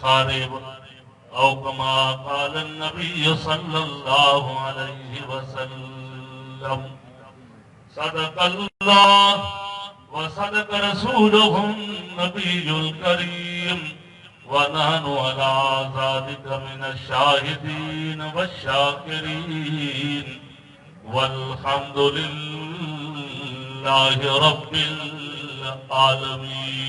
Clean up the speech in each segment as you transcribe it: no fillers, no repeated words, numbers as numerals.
خارب او کما قال النبی صلی اللہ علیہ وسلم صدق اللہ وصدق رسوله النبی الکریم ونحن على ذلك من الشاہدین والشاکرین والحمد للہ رب العالمین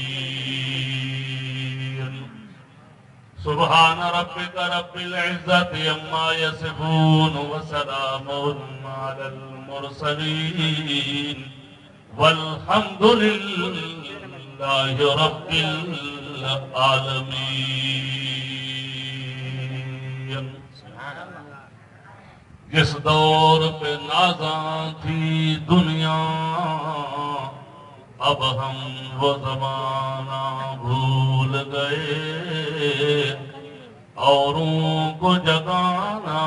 سبحان ربک رب العزت عما یصفون وسلام علی المرسلین والحمد للہ رب العالمین جس دور پہ نازاں تھی دنیا اب ہم وہ زمانہ بھول گئے اوروں کو جگانا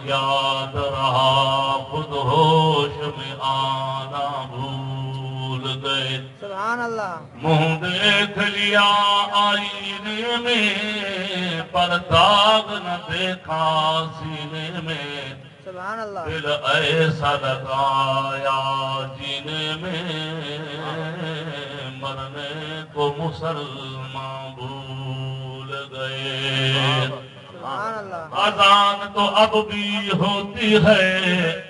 یاد رہا خود ہوش میں آنا بھول گئے سبحان اللہ منہ دیکھ لیا آئینے میں پر داغ نہ دیکھا سینے میں سبحان اللہ دل ایسا لگایا جینے میں مرنے کو مسلمان بھول گئے سبحان اللہ اذان تو اب بھی ہوتی ہے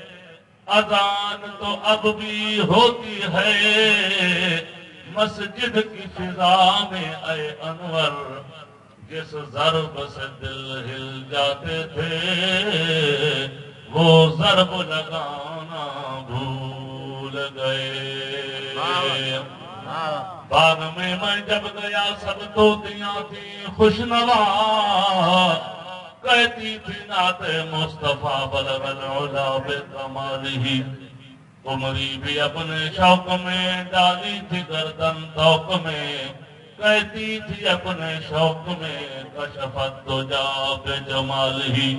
اذان تو اب بھی ہوتی ہے مسجد کی فضا میں اے انور جس ضرب سے دل ہل جاتے تھے وہ ضرب لگانا بھول گئے باغ میں جب گیا سب توتیاں تھیں خوشنوا کہتی تھی نعت مصطفیٰ بلغ العلا بکمالہ عمری بھی اپنے شوق میں ڈالی تھی گردن توق میں کہتی تھی اپنے شوق میں کشفت دجا بجمالہ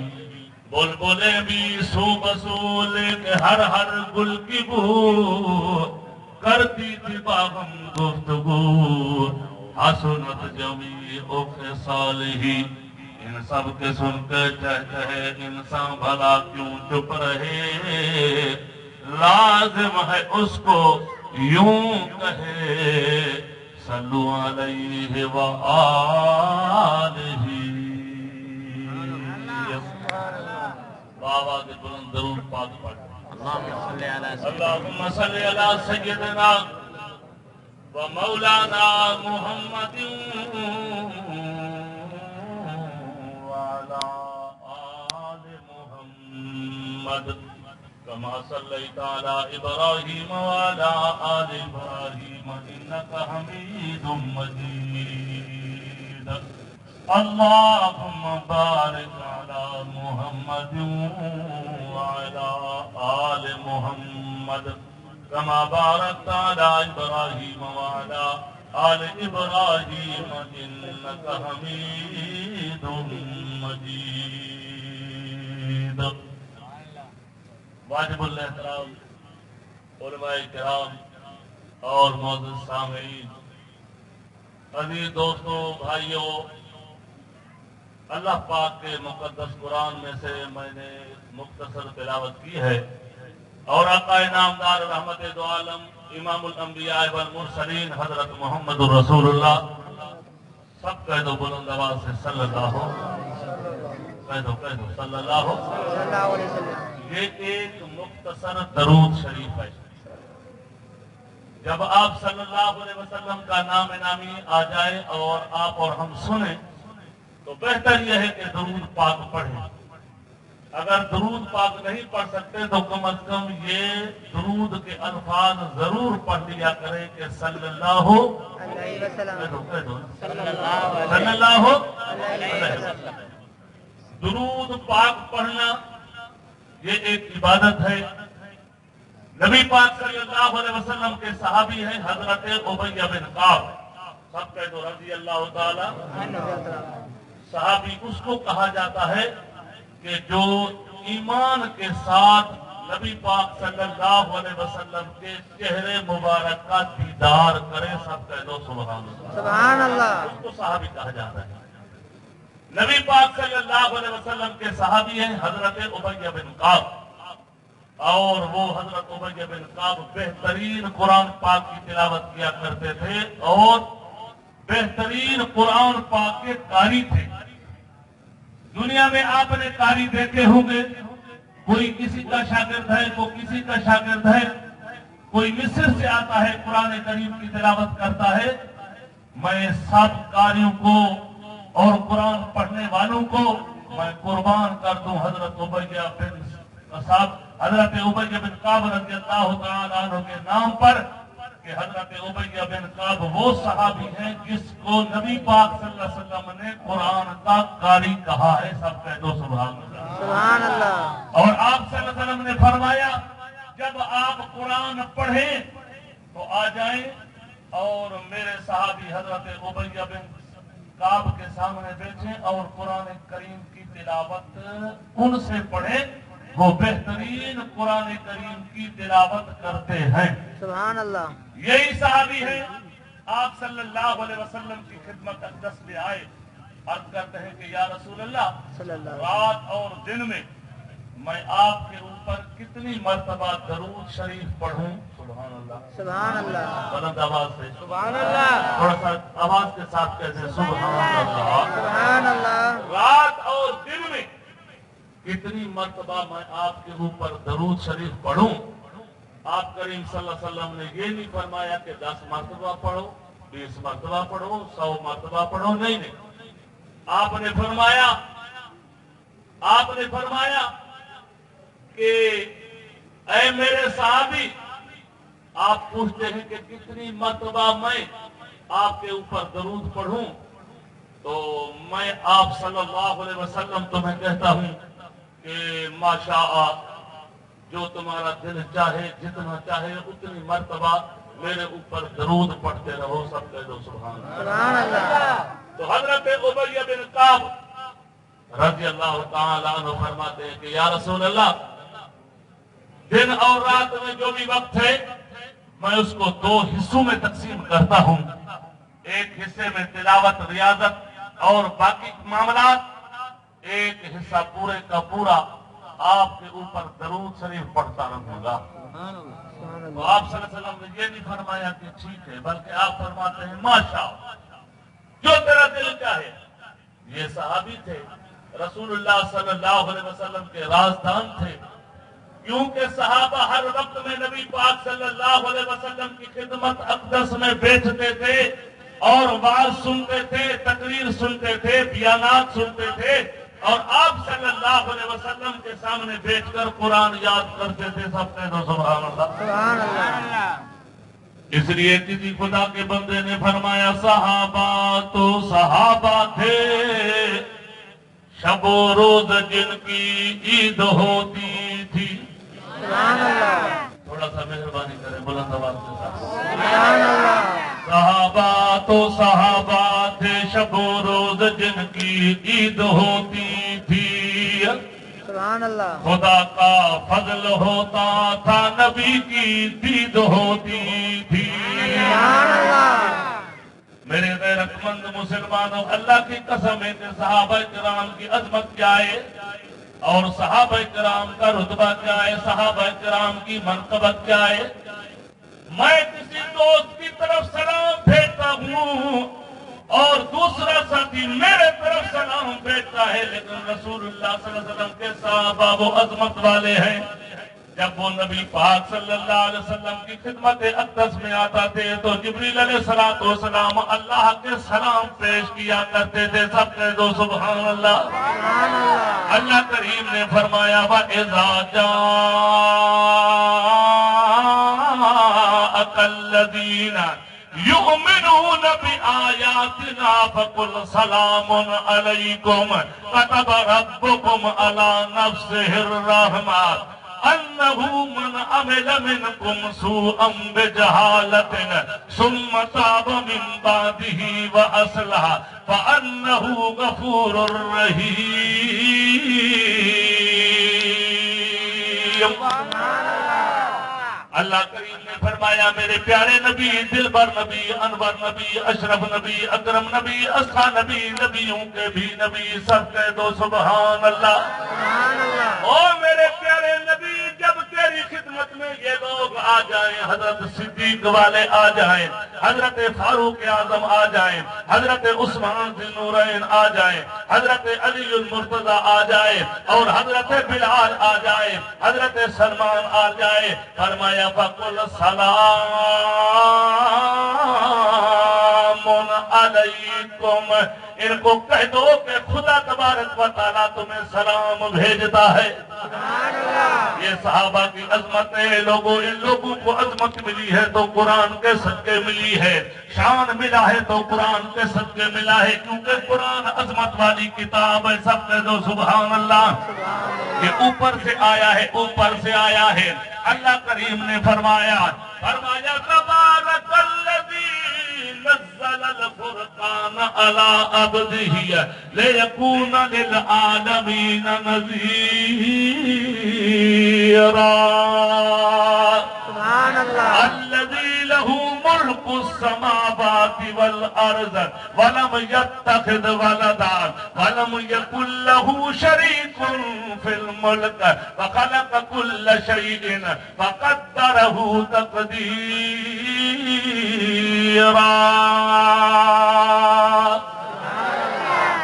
بلبلیں بھی سو بسول کے ہر ہر گل کی بو کرتی تھی باغم گفتگو حسنت جمیع خصالہ ان سب کے سن کے چہچہے انسان بھلا کیوں چپ رہے لازم ہے اس کو یوں کہے صلو علیہ وآلہ بابا کے بلند درود پاک پڑھ اللہم صلی علی سیدنا و مولانا محمد وعلی آل محمد كما صليت على إبراهيم وعلى آل إبراهيم إنك حميد مجيد اللهم بارك على محمد وعلى آل محمد كما باركت على إبراهيم وعلى آل إبراهيم إنك حميد مجيد واجب الاحترام علماء کرام اور معزز سامعین عزیز دوستوں بھائیوں اللہ پاک کے مقدس قرآن میں سے میں نے مختصر تلاوت کی ہے اور آقا نامدار رحمت دو عالم امام الانبیاء والمرسلین حضرت محمد رسول اللہ سب کہہ دو بلند آواز سے صلی اللہ کہہ دو صلی اللہ علیہ وسلم یہ ایک مختصر درود شریف ہے جب آپ صلی اللہ علیہ وسلم کا نام نامی آ جائے اور آپ اور ہم سنیں تو بہتر یہ ہے کہ درود پاک پڑھیں اگر درود پاک نہیں پڑھ سکتے تو کم از کم یہ درود کے الفاظ ضرور پڑھ لیا کریں کہ صلی اللہ علیہ وسلم صلی اللہ علیہ وسلم درود پاک پڑھنا یہ ایک عبادت ہے نبی پاک صلی اللہ علیہ وسلم کے صحابی ہیں حضرت ابی بن کعب سب کہہ دو رضی اللہ تعالی صحابی اس کو کہا جاتا ہے کہ جو ایمان کے ساتھ نبی پاک صلی اللہ علیہ وسلم کے چہرے مبارک کا دیدار کرے سب کہہ دو سبحان اللہ سبحان اللہ اس کو صحابی کہا جاتا ہے نبی پاک صلی اللہ علیہ وسلم کے صحابی ہیں حضرت ابی بن کعب، اور وہ حضرت ابی بن کعب بہترین قرآن پاک کی تلاوت کیا کرتے تھے اور بہترین قرآن پاک کے قاری تھے۔ دنیا میں آپ نے قاری دیکھے ہوں گے، کوئی کسی کا شاگرد ہے، کوئی کسی کا شاگرد ہے، کوئی مصر سے آتا ہے قرآن کریم کی تلاوت کرتا ہے۔ میں سب قاریوں کو اور قرآن پڑھنے والوں کو میں قربان کر دوں حضرت ابی بن کعب رضی اللہ تعالیٰ عنہ کے نام پر، کہ حضرت ابی بن کعب وہ صحابی ہیں جس کو نبی پاک صلی اللہ علیہ وسلم نے قرآن کا قاری کہا ہے۔ سب کہہ دو سبحان اللہ۔ سبحان اللہ۔ اور آپ صلی اللہ علیہ وسلم نے فرمایا جب آپ قرآن پڑھیں تو آ جائیں اور میرے صحابی حضرت ابی بن کعب کے سامنے بیٹھیں اور قرآن کریم کی تلاوت ان سے پڑھیں، وہ بہترین قرآن کریم کی تلاوت کرتے ہیں۔ سبحان اللہ۔ یہی صحابی ہیں، آپ صلی اللہ علیہ وسلم کی خدمت اقدس میں آئے، عرض کرتے ہیں کہ یا رسول اللہ، صلی اللہ علیہ رات اور دن میں میں آپ کے اوپر کتنی مرتبہ درود شریف پڑھوں؟ سبحان اللہ۔ سبحان اللہ۔ بلند آواز سے سبحان اللہ۔ تھوڑا سا آواز کے ساتھ کہتے ہیں سبحان اللہ۔ سبحان اللہ۔ رات اور دن میں کتنی مرتبہ میں آپ کے اوپر درود شریف پڑھوں؟ آپ کریم صلی اللہ علیہ وسلم نے یہ نہیں فرمایا کہ 10 مرتبہ پڑھو، 20 مرتبہ پڑھو، 100 مرتبہ پڑھو، نہیں۔ آپ نے فرمایا کہ اے میرے صحابی، آپ پوچھتے ہیں کہ کتنی مرتبہ میں آپ کے اوپر درود پڑھوں، تو میں آپ صلی اللہ علیہ وسلم تمہیں کہتا ہوں کہ ماشاء، جو تمہارا دل چاہے، جتنا چاہے اتنی مرتبہ میرے اوپر درود پڑھتے رہو۔ سب کہہ دو سبحان اللہ۔ سبحان اللہ۔ تو حضرت ابی بن کعب رضی اللہ تعالی عنہ فرماتے ہیں کہ یا رسول اللہ، دن اور رات میں جو بھی وقت ہے میں اس کو 2 حصوں میں تقسیم کرتا ہوں۔ ایک حصے میں تلاوت، ریاضت اور باقی معاملات، ایک حصہ پورے کا پورا آپ کے اوپر درود شریف پڑھتا رہوں گا۔ تو آپ صلی اللہ علیہ وسلم نے یہ نہیں فرمایا کہ ٹھیک ہے، بلکہ آپ فرماتے ہیں ماشاء، جو تیرا دل چاہے۔ یہ صحابی تھے، رسول اللہ صلی اللہ علیہ وسلم کے رازدان تھے، کیونکہ صحابہ ہر وقت میں نبی پاک صلی اللہ علیہ وسلم کی خدمت اقدس میں بیٹھتے تھے اور وعظ سنتے تھے، تقریر سنتے تھے، بیانات سنتے تھے، اور آپ صلی اللہ علیہ وسلم کے سامنے بیٹھ کر قرآن یاد کرتے تھے۔ سب کہہ دو سبحان اللہ۔ سبحان اللہ۔ اس لیے کسی خدا کے بندے نے فرمایا صحابہ تو صحابہ تھے، شب و روز جن کی عید ہوتی تھی۔ سبحان اللہ۔ تھوڑا سا مہربانی کریں بلند آواز کے ساتھ۔ سبحان اللہ۔ صحابہ تو صحابہ تھے، شب و روز جن کی عید ہوتی تھی۔ سبحان اللہ۔ خدا کا فضل ہوتا تھا، نبی کی دید ہوتی تھی۔ سبحان اللہ۔ میرے غیرت مند مسلمانوں، اللہ کی قسم ہے کہ صحابہ کرام کی عظمت کیا ہے اور صحابہ کرام کا رتبہ کیا ہے، صحابہ کرام کی منقبت کیا ہے۔ میں کسی دوست کی طرف سلام بھیجتا ہوں اور دوسرا ساتھی میرے طرف سلام بھیجتا ہے، لیکن رسول اللہ صلی اللہ علیہ وسلم کے صحابہ وہ عظمت والے ہیں۔ جب وہ نبی پاک صلی اللہ علیہ وسلم کی خدمت اقدس میں آتا تھے تو جبریل علیہ السلام اللہ کے سلام پیش کیا کرتے تھے۔ سب کہہ دو سبحان اللہ۔ سبحان اللہ۔ اللہ کریم نے فرمایا وَإِذَا جَاءَكَ الَّذِينَ يُؤْمِنُونَ بِآيَاتِنَا فَقُلْ سَلَامٌ عَلَيْكُمْ كَتَبَ رَبُّكُمْ عَلَى نَفْسِهِ الرَّحْمَةَ أنه من عمل منكم سوءا بجهالة ثم تاب من بعده وأصلح فأنه غفور رحيم۔ اللہ کریم نے فرمایا فرمایا میرے پیارے نبی، دلبر نبی، انور نبی، اشرف نبی، اکرم نبی، اسخا نبی، نبیوں کے بھی نبی، سب کہہ دو سبحان اللہ۔ سبحان اللہ۔ او میرے پیارے نبی، جب تیری خدمت میں یہ لوگ آ جائیں، حضرت صدیق والے آ جائیں، حضرت فاروق اعظم آ جائیں، حضرت عثمان ذی النورین آ جائیں، حضرت علی المرتضی آ جائے، اور حضرت بلال آ جائے، حضرت سلمان آ جائے، فرمایا فَقُلْ سَلَامٌ عَلَيْكُمْ، ان کو کہہ دو کہ خدا تبارک و تعالیٰ تمہیں سلام بھیجتا ہے۔ سبحان اللہ۔ یہ صحابہ کی عظمت ہے لوگوں، ان لوگوں کو عظمت ملی ہے تو قرآن کے صدقے ملی ہے، شان ملا ہے تو قرآن کے صدقے ملا ہے، کیونکہ قرآن عظمت والی کتاب ہے، سب کہہ دو سبحان اللہ۔ یہ اوپر سے آیا ہے، اوپر سے آیا ہے۔ اللہ کریم نے فرمایا تبارک الذی نزل الفرقان علی عبدہ لیکون للعالمین نذیرا، سبحان اللہ۔ الذی لہ ملک السماوات والارض ولم یتخذ ولدا ولم یکن لہ شریک فی الملک وخلق کل شیء فقدرہ تقدیرا۔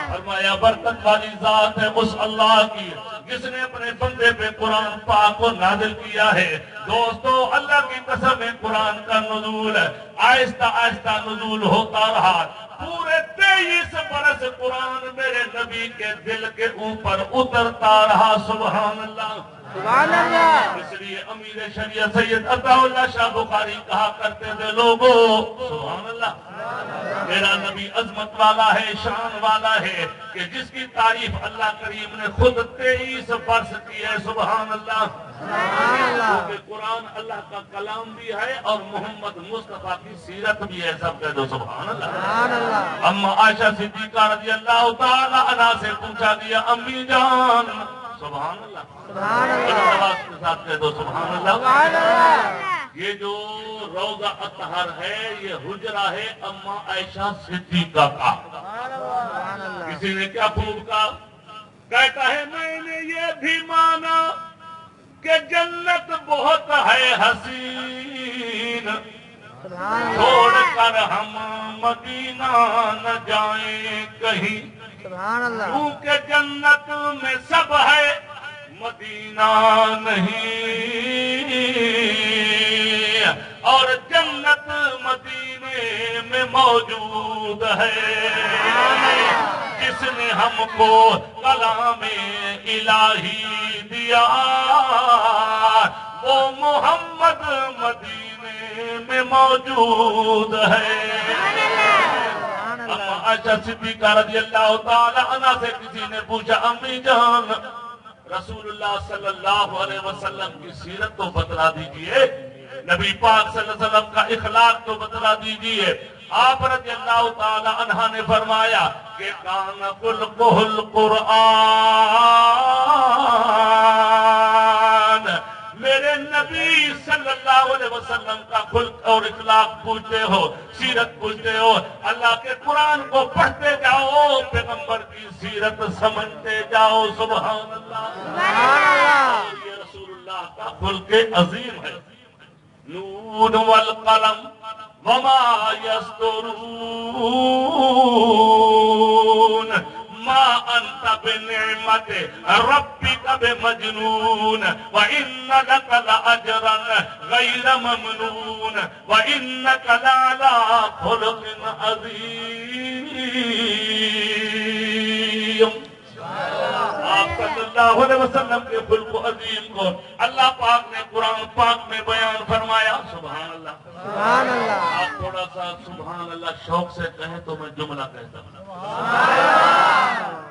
فرمایا برکت والی ذات ہے اس اللہ کی جس نے اپنے بندے پہ قرآن پاک کو نازل کیا ہے۔ دوستو اللہ کی قسم ہے، قرآن کا نزول آہستہ آہستہ نزول ہوتا رہا، پورے 23 برس قرآن میرے نبی کے دل کے اوپر اترتا رہا، سبحان اللہ۔ سبحان اللہ۔ اس لیے امیر شریعت سید عطا اللہ شاہ بخاری کہا کرتے تھے لوگوں سبحان اللہ، میرا نبی عظمت والا ہے، شان والا ہے، کہ جس کی تعریف اللہ کریم نے خود 23 برس کی ہے، سبحان اللہ۔ سبحان اللہ۔ کیونکہ قرآن اللہ کا کلام بھی ہے اور محمد مصطفیٰ کی سیرت بھی ہے، سب کہہ دو سبحان اللہ۔ سبحان اللہ۔ اما عائشہ صدیقہ رضی اللہ تعالی عنہا سے پوچھا گیا امی جان، سبحان اللہ، سبحان اللہ۔ آواز کے ساتھ کہہ دو سبحان اللہ۔ سبحان اللہ۔ یہ جو روضہ اطہر ہے یہ حجرہ ہے اما عائشہ صدیقہ کا۔ سبحان اللہ۔ کسی نے کیا خوب کہا، کہتا ہے میں نے یہ بھی مانا کہ جنت بہت ہے حسین، سبحان اللہ۔ چھوڑ کر ہم مدینہ نہ جائیں کہیں، سبحان اللہ۔ کیونکہ جنت میں سب ہے مدینہ نہیں، اور جنت مدینے میں موجود ہے، جس نے ہم کو کلام الہی دیا وہ محمد مدینے میں موجود ہے۔ اما عائشہ صدیقہ رضی اللہ تعالی عنہ سے کسی نے پوچھا امی جان رسول اللہ صلی اللہ علیہ وسلم کی سیرت تو بتلا دیجئے، نبی پاک صلی اللہ علیہ وسلم کا اخلاق تو بتلا دیجئے۔ آپ رضی اللہ تعالی عنہ نے فرمایا کہ کان خلقہ القرآن، میرے نبی صلی اللہ علیہ وسلم کا خلق اور اخلاق پوچھتے ہو، سیرت پوچھتے ہو، اللہ کے قرآن کو پڑھتے جاؤ، پیغمبر کی سیرت سمجھتے جاؤ، سبحان اللہ۔ سبحان اللہ۔ یہ رسول اللہ کا خلق عظیم ہے۔ نون والقلم وما یسطرون ما انت بنعمت ربک بمجنون وان لک لاجرا غیر ممنون وانک لعلی خلق عظیم۔ آپ صلی اللہ علیہ وسلم کے خلق عظیم کو اللہ پاک نے قرآن پاک میں بیان فرمایا، سبحان اللہ۔ سبحان اللہ۔ آپ تھوڑا سا سبحان اللہ شوق سے کہیں تو میں جملہ کہتا ہوں،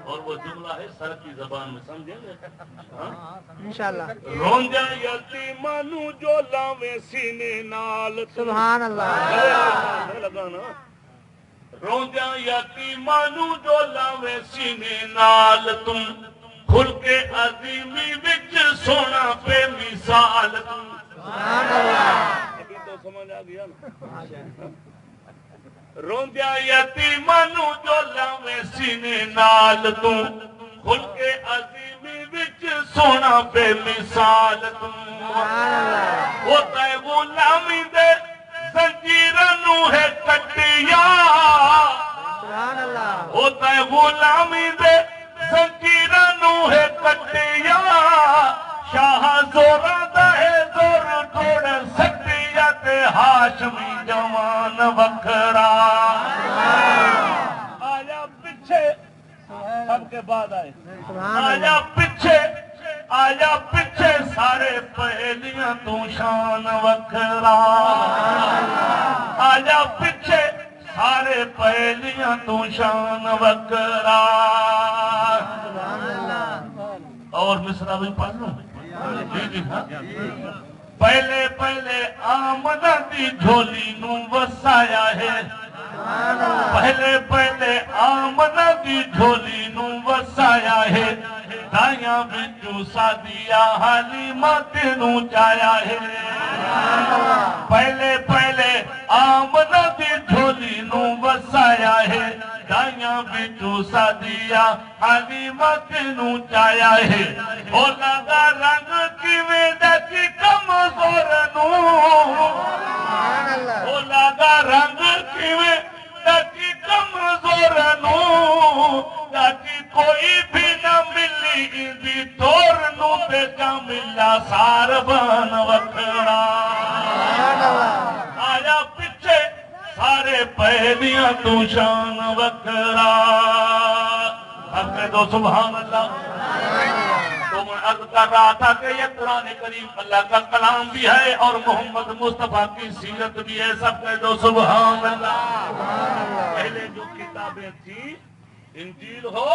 اور وہ جملہ ہے سر کی زبان میں، سمجھیں گے؟ انشاءاللہ۔ رونجا یتیمانو جو لاویں سینے نال، سبحان اللہ۔ لگانا رونجا یتیمانو جو لاویں سینے نال، تم کھل کے عظیمی وچ سونا پہ مثال، سبحان اللہ۔ ابھی تو سمجھ آ گیا نا؟ روندیا یتیماں نوں جو لاویں سینے نال تو کھل کے عظیمی وچ سونا بے مثال تو ہوتا ہے غلامی دے زنجیراں نوں ہے کٹیا ہوتا ہے غلامی دے زنجیراں نوں ہے کٹیا شاہ زوراں دا ہے زور توڑ سٹیا تے ہاشمی جوان وکھرا آیا پیچھے سب کے بعد آئے آیا پیچھے سارے پہلیاں تو شان وکھرا آیا پیچھے سارے پہلیاں تو شان وکھرا اور مصرع بھی پڑھ لوں جی ہاں پہلے پہلے آمدہ دی جھولی نوں وسایا ہے پہلے پہلے آمدہ دی جھولی نوں وسایا ہے دائیاں بچو سادیا حلیمہ تینوں چایا ہے پہلے پہلے آمدہ دی جھولی نوں وسایا ہے دائیاں بچو سادیا حلیمہ تینوں چایا ہے او لگا رنگ کیویں دکی کمزور نوں او لگا رنگ کیویں دکی کمزور نوں تاکہ کوئی بھی نہ ملی دی تور نو تے کاملا سار بن وکھرا آیا پیچھے سارے پہلیاں تو شان وکھرا اب کہہ دو سبحان اللہ تو میں عرض کر رہا تھا کہ یہ قرآن کریم اللہ کا کلام بھی ہے اور محمد مصطفیٰ کی سیرت بھی ہے سب کہہ دو سبحان اللہ پہلے جو کتابیں تھی انجیل ہو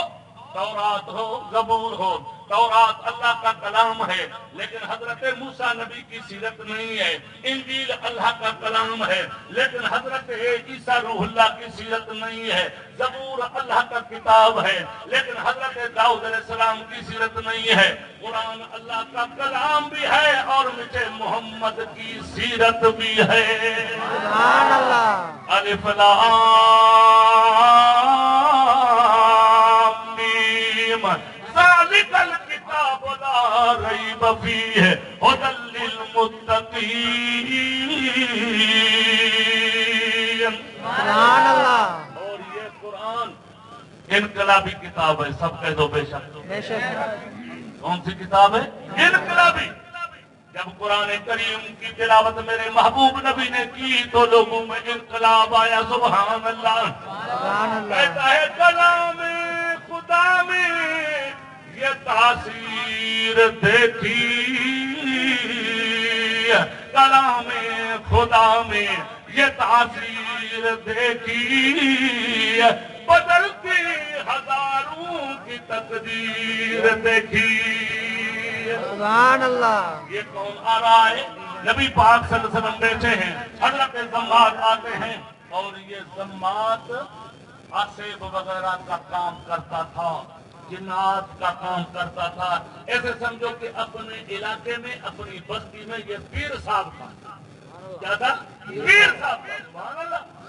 تورات ہو زبور ہو تورات اللہ کا کلام ہے لیکن حضرت موسیٰ نبی کی سیرت نہیں ہے انجیل اللہ کا کلام ہے لیکن حضرت عیسیٰ روح اللہ کی سیرت نہیں ہے زبور اللہ کا کتاب ہے لیکن حضرت داؤد علیہ السلام کی سیرت نہیں ہے قرآن اللہ کا کلام بھی ہے اور مجھے محمد کی سیرت بھی ہے سبحان اللہ الف ذالک الکتاب لا ریب فیہ ھدی للمتقین سبحان اللہ اور یہ قرآن انقلابی کتاب ہے سب کہہ دو بے شک کون سی کتاب ہے انقلابی جب قرآن کریم کی تلاوت میرے محبوب نبی نے کی تو لوگوں میں انقلاب آیا سبحان اللہ کہتا ہے کلام خدا میں یہ تاثیر دیکھی کلام خدا میں یہ تاثیر دیکھی بدلتی ہزاروں کی تقدیر دیکھی سبحان اللہ یہ کون آ رہا ہے نبی پاک صلی اللہ علیہ وسلم بیٹھے ہیں حضرت زمات آتے ہیں اور یہ زمات آسیب وغیرہ کا کام کرتا تھا جنات کا کام کرتا تھا ایسے سمجھو کہ اپنے علاقے میں اپنی بستی میں یہ پیر صاحب تھا کیا تھا پیر صاحب تھا سبحان اللہ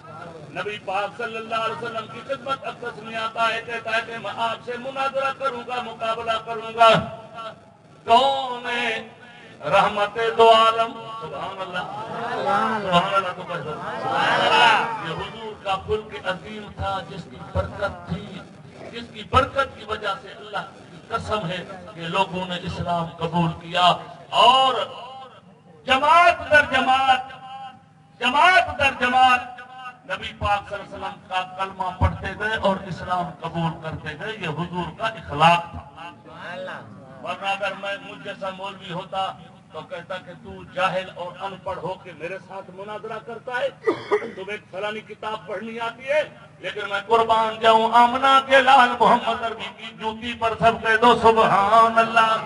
نبی پاک صلی اللہ علیہ وسلم کی خدمت اقدس میں آتا ہے کہتا ہے کہ میں آپ سے مناظرہ کروں گا مقابلہ کروں گا کون ہے رحمت دو عالم سبحان اللہ سبحان اللہ تو کہہ دو یہ حضور کا ملک عظیم تھا جس کی برکت تھی جس کی برکت کی وجہ سے اللہ کی قسم ہے کہ لوگوں نے اسلام قبول کیا اور جماعت در جماعت جماعت در جماعت نبی پاک صلی اللہ علیہ وسلم کا کلمہ پڑھتے گئے اور اسلام قبول کرتے گئے یہ حضور کا اخلاق تھا ورنہ اگر میں مجھ جیسا مولوی ہوتا تو کہتا کہ تو جاہل اور ان پڑھ ہو کے میرے ساتھ مناظرہ کرتا ہے تمہیں فلانی کتاب پڑھنی آتی ہے لیکن میں قربان جاؤں آمنہ کے لال محمد عربی کی جوتی پر سب کہہ دو سبحان اللہ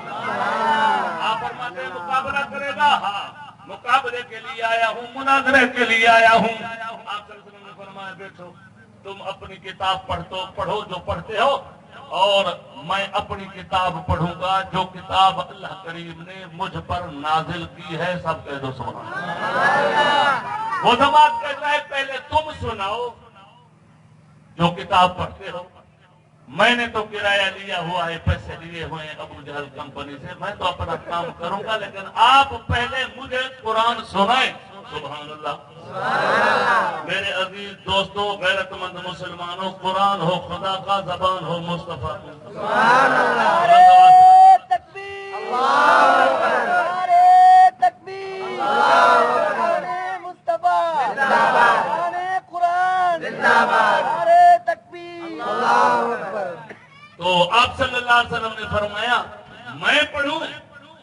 آپ فرماتے ہیں مقابلہ کرے گا ہاں مقابلے کے لیے آیا ہوں مناظرے کے لیے آیا ہوں آپ صلی اللہ علیہ وسلم نے فرمایا بیٹھو تم اپنی کتاب پڑھو جو پڑھتے ہو اور میں اپنی کتاب پڑھوں گا جو کتاب اللہ کریم نے مجھ پر نازل کی ہے. سب کہہ دو سبحان اللہ. وہ جماعت کہتا ہے پہلے تم سناؤ جو کتاب پڑھتے ہو. میں نے تو کرایہ لیا ہوا ہے, پیسے لیے ہوئے ہیں ابو جہل کمپنی سے, میں تو اپنا کام کروں گا, لیکن آپ پہلے مجھے قرآن سنائیں. سبحان اللہ. میرے عزیز دوستوں, غیرت مند مسلمانوں, قرآن ہو خدا کا, زبان ہو مصطفیٰ. سبحان اللہ. تکبیر. اللہ اکبر. نعرے تکبیر. نعرے مصطفیٰ. نعرے قرآن. نعرے تکبیر. اللہ اکبر. تو آپ صلی اللہ علیہ وسلم نے فرمایا میں پڑھوں.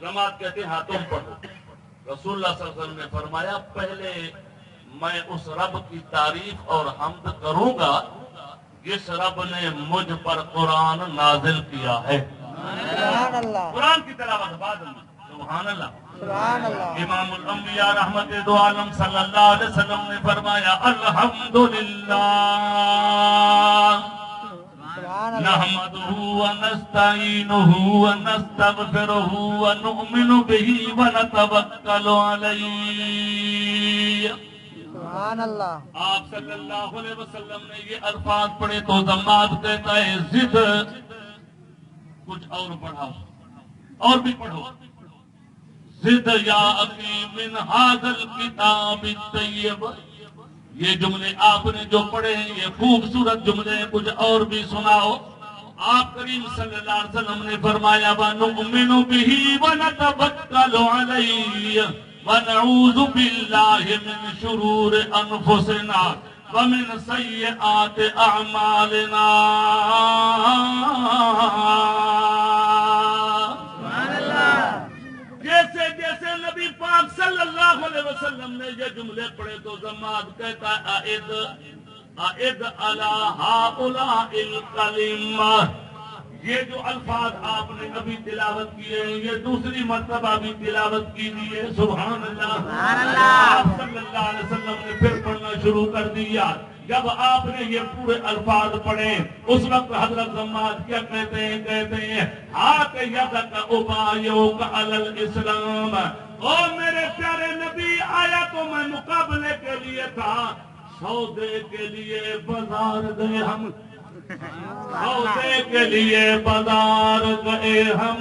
جماعت کہتے ہیں ہاں تم پڑھو. رسول اللہ صلی اللہ علیہ وسلم نے فرمایا پہلے میں اس رب کی تعریف اور حمد کروں گا جس رب نے مجھ پر قرآن نازل کیا ہے. سبحان اللہ. قرآن کی تلاوت بعد میں. سبحان اللہ. سبحان اللہ. امام الانبیاء رحمت دو عالم صلی اللہ علیہ وسلم نے فرمایا الحمدللہ سبحان اللہ. نحمده ونستعینه ونستغفره ونؤمن به ونتوکل علیہ. سبحان اللہ. آپ صلی اللہ علیہ وسلم نے یہ الفاظ پڑھے تو ضماد کہتا ہے ضد. کچھ اور پڑھا اور بھی پڑھو. ضد یا اخی من ھذا الکتاب الطیب. یہ جملے آپ نے جو پڑھے ہیں یہ خوبصورت جملے ہیں, کچھ اور بھی سناؤ. آپ کریم صلی اللہ علیہ وسلم نے فرمایا وَنُؤْمِنُ بِهِ وَنَتَوَكَّلُ عَلَيْهِ وَنَعُوذُ بِاللَّهِ مِنْ شُرُورِ أَنفُسِنَا وَمِنْ سَيِّئَاتِ أَعْمَالِنَا. جیسے جیسے نبی پاک صلی اللہ علیہ وسلم نے یہ جملے پڑھے تو ضماد کہتا ہے اعد علی ہؤلاء الکلمہ. یہ جو الفاظ آپ نے ابھی تلاوت کیے ہیں یہ دوسری مرتبہ بھی تلاوت کیجیے. سبحان اللہ. آپ صلی اللہ علیہ وسلم نے پھر پڑھنا شروع کر دیا. جب آپ نے یہ پورے الفاظ پڑھے اس وقت حضرت ضماد کیا کہتے ہیں ہاتھ یدک ابایعک علی الاسلام. او میرے پیارے نبی آیا تو میں مقابلے کے لیے تھا, سودے کے لیے بازار گئے ہم. سودے کے لیے بازار گئے ہم,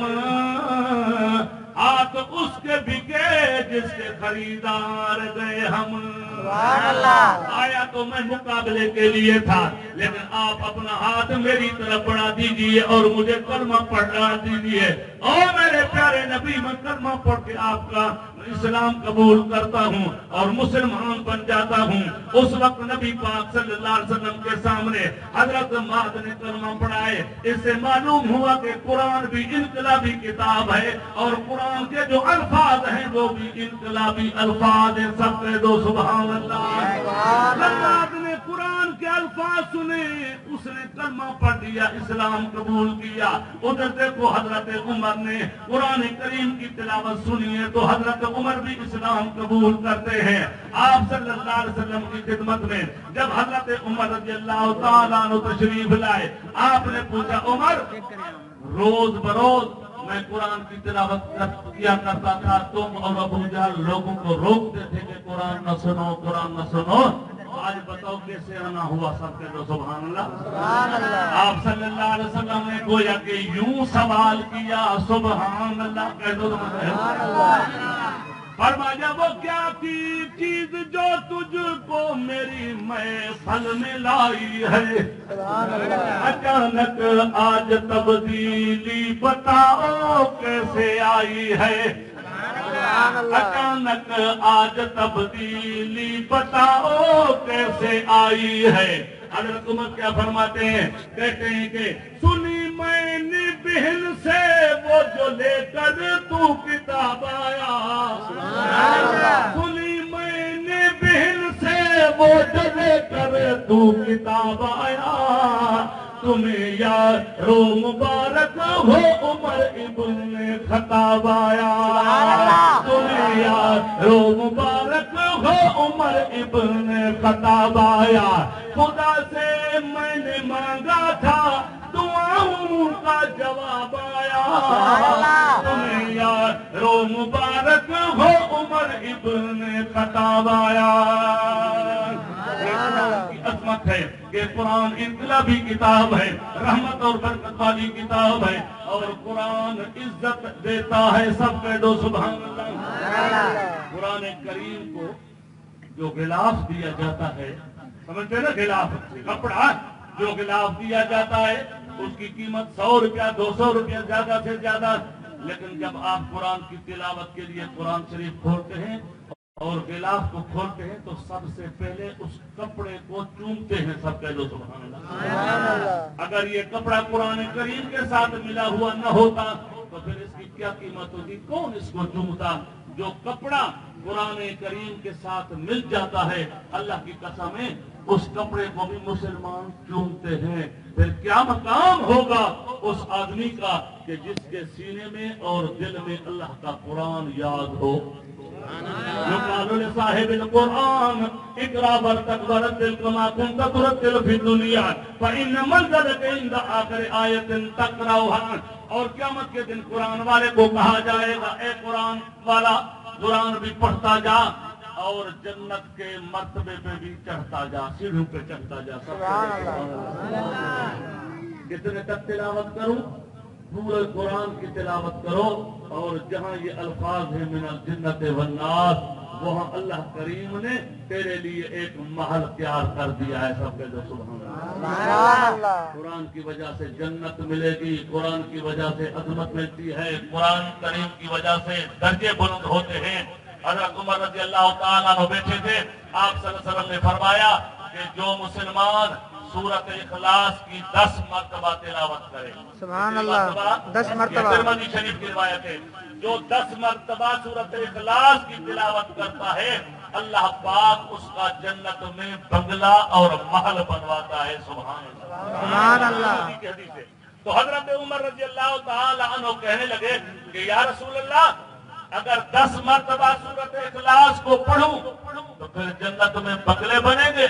ہاتھ اس کے بکے جس کے خریدار گئے ہم. سبحان اللہ. آیا تو میں مقابلے کے لیے تھا, لیکن آپ اپنا ہاتھ میری طرف بڑھا دیجئے اور مجھے کلمہ پڑھا دیجئے. اور میرے پیارے نبی میں کلمہ پڑھ کے آپ کا اسلام قبول کرتا ہوں اور مسلمان بن جاتا ہوں. اس وقت نبی پاک صلی اللہ علیہ وسلم کے سامنے حضرت ضماد نے کلمہ پڑھائے. اس سے معلوم ہوا کہ قرآن بھی انقلابی کتاب ہے اور قرآن کے جو الفاظ ہیں وہ بھی انقلابی الفاظ ہیں. سب کہہ دو سبحان اللہ. ضماد نے قرآن کے الفاظ سنے, اس نے کلمہ پڑھ دیا, اسلام قبول کیا. ادھر دیکھو حضرت عمر نے قرآن کریم کی تلاوت سنی ہے تو حضرت عمر بھی اسلام قبول کرتے ہیں. آپ صلی اللہ علیہ وسلم کی خدمت میں جب حضرت عمر رضی اللہ تعالیٰ عنہ تشریف لائے, آپ نے پوچھا عمر روز بروز میں قرآن کی تلاوت کیا کرتا تھا, تم اور ابو جہل لوگوں کو روکتے تھے کہ قرآن نہ سنو قرآن نہ سنو. آج بتاؤ کیسے آنا ہوا. سب کے دو سبحان اللہ. سبحان اللہ. آپ صلی اللہ علیہ وسلم نے گویا کہ یوں سوال کیا. سبحان اللہ کہہ دو. فرمایا وہ کیا کی چیز جو تجھ کو میری محفل میں لائی ہے, اچانک آج تبدیلی بتاؤ کیسے آئی ہے. اچانک آج تبدیلی بتاؤ کیسے آئی ہے. حضرت عمر کیا فرماتے ہیں, کہتے ہیں کہ سنی میں نے بہن سے وہ جو لے کر تو کتاب آیا. سنی میں نے بہن سے وہ جو لے کر تو کتاب آیا. تمہیں یارو مبارک ہو عمر ابن خطاب آیا. تمہیں یارو مبارک ہو عمر ابن خطاب آیا. خدا سے میں نے مانگا تھا دعاؤں کا جواب تمہیں یارو مبارک ہو عمر ابن خطاب آیا۔ کی عظمت ہے کہ قرآن انقلابی کتاب ہے، رحمت اور برکت والی کتاب ہے، اور قرآن عزت دیتا ہے۔ سب کہہ دو سبحان اللہ۔ قرآن کریم کو جو غلاف دیا جاتا ہے، سمجھتے نا، غلاف کپڑا جو غلاف دیا جاتا ہے اس کی قیمت 100 روپیہ 200 روپیہ زیادہ سے زیادہ، لیکن جب آپ قرآن کی تلاوت کے لیے قرآن شریف کھولتے ہیں اور غلاف کو کھولتے ہیں تو سب سے پہلے اس کپڑے کو چومتے ہیں۔ سب کہہ دو سبحان اللہ۔ اگر یہ کپڑا قرآن کریم کے ساتھ ملا ہوا نہ ہوتا تو پھر اس کی کیا قیمت ہوتی؟ کون اس کو چومتا؟ جو کپڑا قرآن کریم کے ساتھ مل جاتا ہے، اللہ کی قسم ہے اس کپڑے کو بھی مسلمان چومتے ہیں۔ پھر کیا مقام ہوگا اس آدمی کا کہ جس کے سینے میں اور دل میں اللہ کا قرآن یاد ہو۔ يقال لصاحب القرآن اقرأ ورتل كما كنت ترتل في الدنيا فإن منزلك عند آخر آية تقرأها۔ اور قیامت کے دن قرآن والے کو کہا جائے گا اے قرآن والا قرآن بھی پڑھتا جا اور جنت کے مرتبے پہ بھی چڑھتا جا، سیڑھیوں پہ چڑھتا جا۔ کتنے تک تلاوت کروں؟ پورے قرآن کی تلاوت کرو، اور جہاں یہ الفاظ ہیں من الجنت والناس، وہاں اللہ کریم نے تیرے لیے ایک محل تیار کر دیا ہے۔ سب کے جو سبحان اللہ۔ قرآن کی وجہ سے جنت ملے گی، قرآن کی وجہ سے عظمت ملتی ہے، قرآن کریم کی وجہ سے درجے بلند ہوتے ہیں۔ حضرت عمر رضی اللہ تعالیٰ عنہ بیٹھے تھے، آپ صلی اللہ علیہ وسلم نے فرمایا کہ جو مسلمان سورۃ اخلاص کی 10 مرتبہ تلاوت کرے، سبحان اللہ، 10 مرتبہ، ترمذی شریف کی روایت ہے، جو 10 مرتبہ سورۃ اخلاص کی تلاوت کرتا ہے اللہ پاک اس کا جنت میں بنگلہ اور محل بنواتا ہے۔ سبحان اللہ، سبحان اللہ۔ تو حضرت عمر رضی اللہ تعالی عنہ کہنے لگے کہ یا رسول اللہ اگر 10 مرتبہ سورۃ اخلاص کو پڑھوں تو پھر جنت میں بنگلے بنیں گے؟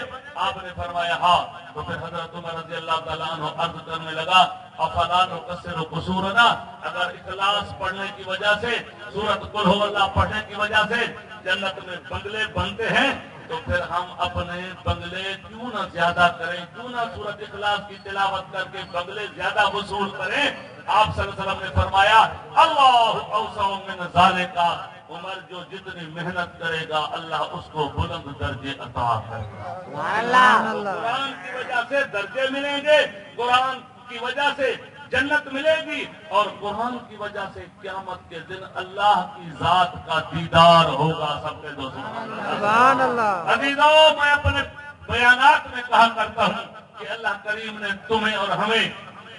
آپ نے فرمایا ہاں۔ تو پھر حضرت عمر رضی اللہ تعالیٰ عنہ عرض کرنے لگا افلا نکسر قصورنا، اگر اخلاص پڑھنے کی وجہ سے، سورۃ قل ھو اللہ پڑھنے کی وجہ سے جنت میں بنگلے بنتے ہیں تو پھر ہم اپنے بنگلے کیوں نہ زیادہ کریں، کیوں نہ سورۃ اخلاص کی تلاوت کر کے بنگلے زیادہ وصول کریں؟ آپ صلی اللہ علیہ وسلم نے فرمایا اللہ اوسع من ذالک، عمر جو جتنی محنت کرے گا اللہ اس کو بلند درجے عطا کرے گا۔ قرآن کی وجہ سے درجے ملیں گے، قرآن کی وجہ سے جنت ملے گی، اور قرآن کی وجہ سے قیامت کے دن اللہ کی ذات کا دیدار ہوگا۔ سب کے دوستوں سبحان اللہ۔ عزیزوں، میں اپنے بیانات میں کہا کرتا ہوں کہ اللہ کریم نے تمہیں اور ہمیں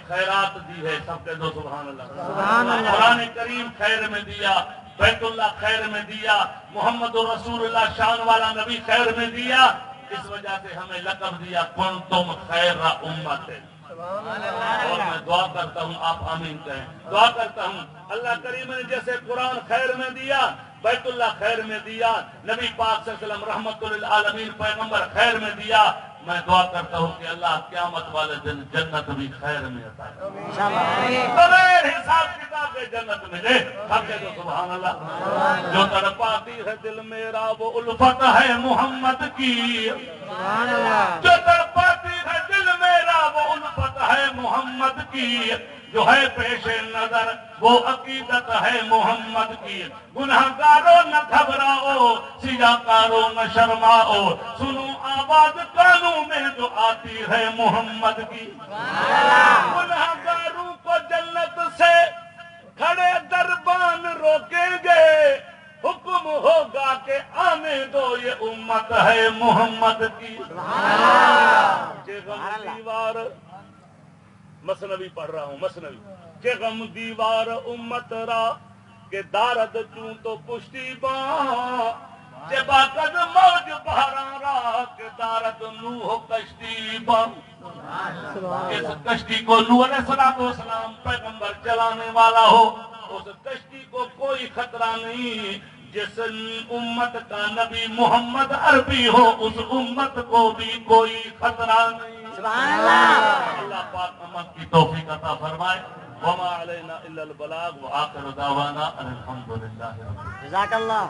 خیرات دی ہے۔ سب کے دو سبحان اللہ۔ سبحان اللہ۔ قرآن کریم خیر میں دیا، بیت اللہ خیر میں دیا، محمد رسول اللہ شان والا نبی خیر میں دیا، اس وجہ سے ہمیں لقب دیا کنتم خیر امت۔ اور میں دعا کرتا ہوں، آپ آمین کہیں، دعا کرتا ہوں اللہ کریم نے جیسے قرآن خیر میں دیا، بیت اللہ خیر میں دیا، نبی پاک صلی اللہ علیہ وسلم رحمت للعالمین پیغمبر خیر میں دیا، میں دعا کرتا ہوں کہ اللہ قیامت والے دن جنت بھی خیر میں عطا کرے، بغیر حساب کتاب کے جنت ملے۔ سب کہہ دو سبحان اللہ۔ جو تڑپاتی ہے دل میرا وہ الفت ہے محمد کی، سبحان اللہ۔ جو تڑپاتی ہے دل میرا وہ الفت ہے محمد کی، جو ہے پیش نظر وہ عقیدت ہے محمد کی۔ گناہ گارو نہ گھبراؤ، سیاہ کارو نہ شرماؤ، سنو آواز کانوں میں جو آتی ہے محمد کی۔ گناہ گاروں کو جنت سے کھڑے دربان روکیں گے، حکم ہوگا کہ آنے دو یہ امت ہے محمد کی۔ کہ غم دیوار، مثنوی پڑھ رہا ہوں، مثنوی، کہ غم دیوار امت را کہ دارد چوں تو پشتی باں، کہ باقد موج بہراں را کہ دارد نوح کشتی باں۔ اس کشتی کو نوح علیہ السلام پیغمبر چلانے والا ہو، اس کشتی کو کوئی خطرہ نہیں، جس امت کا نبی محمد عربی ہو اس امت کو بھی کوئی خطرہ نہیں۔ سبحان اللہ۔ اللہ پاک امت کی توفیق عطا فرمائے۔ وما علینا الا البلاغ وآخر دعوانا ان الحمد للہ رب العالمین۔ جزاک اللہ